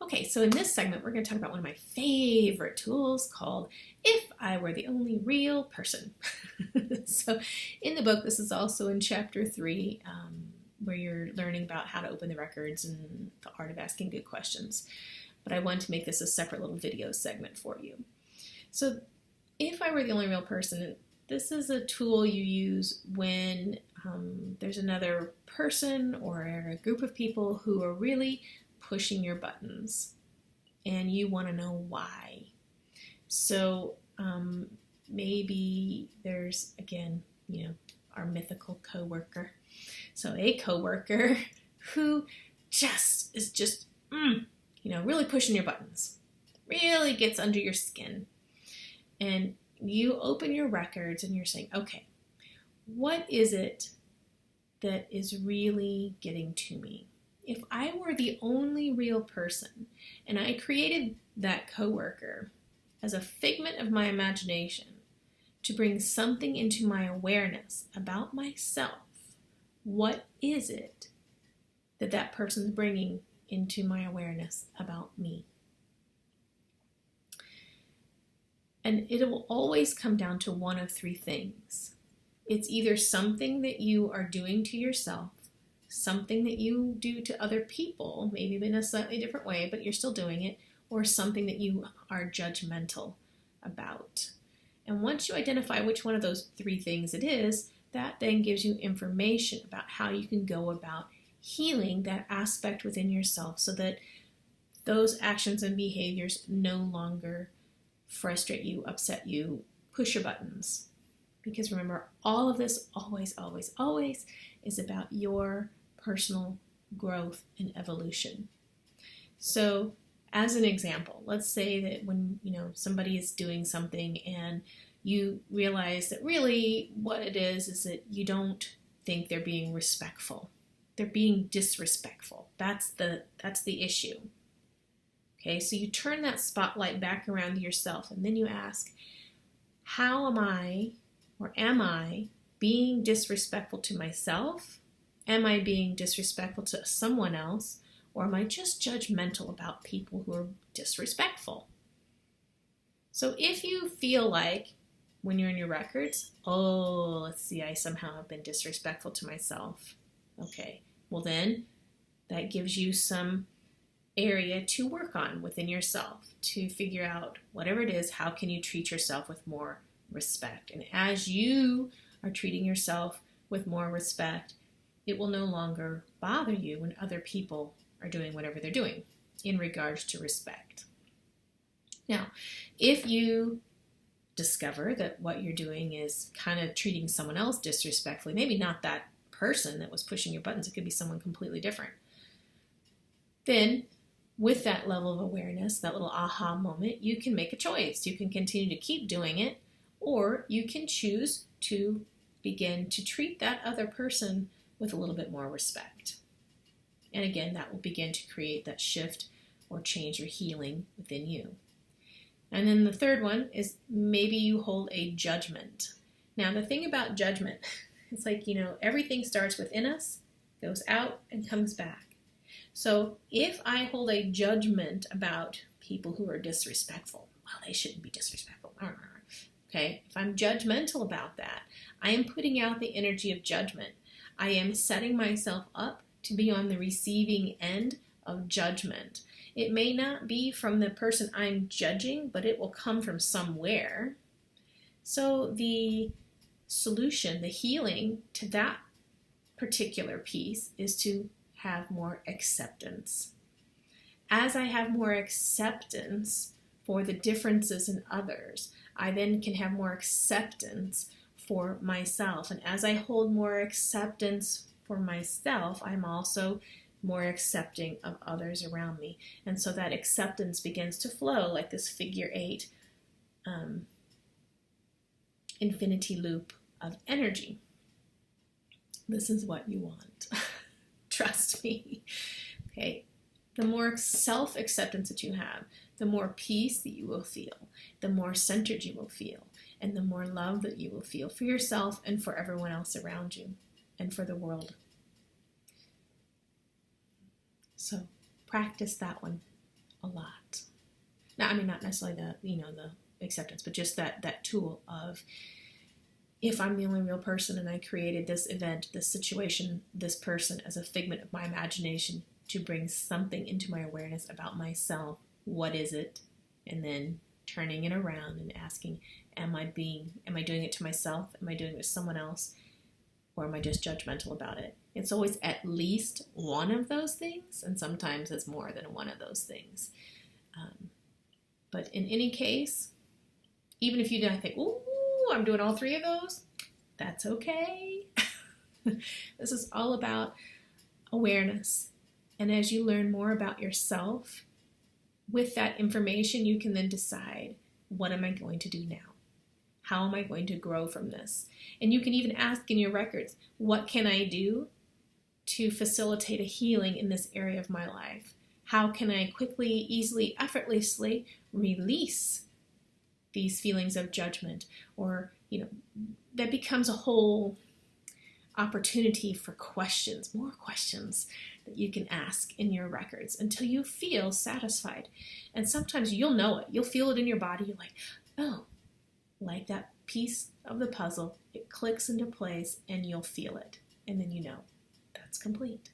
Okay, so in this segment, we're going to talk about one of my favorite tools called If I Were the Only Real Person. So in the book, this is also in chapter 3, where you're learning about how to open the records and the art of asking good questions. But I want to make this a separate little video segment for you. So if I were the only real person, this is a tool you use when there's another person or a group of people who are really pushing your buttons and you want to know why. So maybe there's, again, our mythical coworker. So a coworker who is really pushing your buttons, really gets under your skin. And you open your records and you're saying, okay, what is it that is really getting to me? If I were the only real person and I created that coworker as a figment of my imagination to bring something into my awareness about myself, what is it that that person's bringing into my awareness about me? And it will always come down to one of 3 things. It's either something that you are doing to yourself, something that you do to other people, maybe in a slightly different way, but you're still doing it, or something that you are judgmental about. And once you identify which one of those 3 things it is, that then gives you information about how you can go about healing that aspect within yourself so that those actions and behaviors no longer frustrate you, upset you, push your buttons. Because remember, all of this always, always, always is about your personal growth and evolution. So as an example, let's say that when somebody is doing something and you realize that really what it is that you don't think they're being respectful. They're being disrespectful. That's the issue. Okay, so you turn that spotlight back around to yourself and then you ask, how am I being disrespectful to myself? Am I being disrespectful to someone else? Or am I just judgmental about people who are disrespectful? So if you feel like when you're in your records, I somehow have been disrespectful to myself. Okay, well then that gives you some area to work on within yourself to figure out whatever it is, how can you treat yourself with more respect? And as you are treating yourself with more respect, it will no longer bother you when other people are doing whatever they're doing in regards to respect. Now, if you discover that what you're doing is kind of treating someone else disrespectfully, maybe not that person that was pushing your buttons, it could be someone completely different, then with that level of awareness, that little aha moment, you can make a choice. You can continue to keep doing it, or you can choose to begin to treat that other person with a little bit more respect. And again, that will begin to create that shift or change or healing within you. And then the third one is maybe you hold a judgment. Now, the thing about judgment, it's like, everything starts within us, goes out, and comes back. So if I hold a judgment about people who are disrespectful, well, they shouldn't be disrespectful. Okay, if I'm judgmental about that, I am putting out the energy of judgment. I am setting myself up to be on the receiving end of judgment. It may not be from the person I'm judging, but it will come from somewhere. So the solution, the healing to that particular piece is to have more acceptance. As I have more acceptance for the differences in others, I then can have more acceptance for myself. And as I hold more acceptance for myself, I'm also more accepting of others around me. And so that acceptance begins to flow like this figure 8 infinity loop of energy. This is what you want. Trust me. Okay. The more self-acceptance that you have, the more peace that you will feel, the more centered you will feel, and the more love that you will feel for yourself and for everyone else around you and for the world. So practice that one a lot. Now, I mean, not necessarily the acceptance, but just that tool of, if I'm the only real person and I created this event, this situation, this person as a figment of my imagination to bring something into my awareness about myself, what is it? And then turning it around and asking, am I doing it to myself? Am I doing it with someone else? Or am I just judgmental about it? It's always at least one of those things, and sometimes it's more than one of those things. But in any case, even if you don't think, ooh, I'm doing all three of those, that's okay. This is all about awareness. And as you learn more about yourself, with that information, you can then decide, what am I going to do now? How am I going to grow from this? And you can even ask in your records, what can I do to facilitate a healing in this area of my life? How can I quickly, easily, effortlessly release these feelings of judgment? Or, that becomes a whole opportunity for questions, more questions that you can ask in your records until you feel satisfied. And sometimes you'll know it. You'll feel it in your body. You're like, oh, like that piece of the puzzle, it clicks into place and you'll feel it. And then that's complete.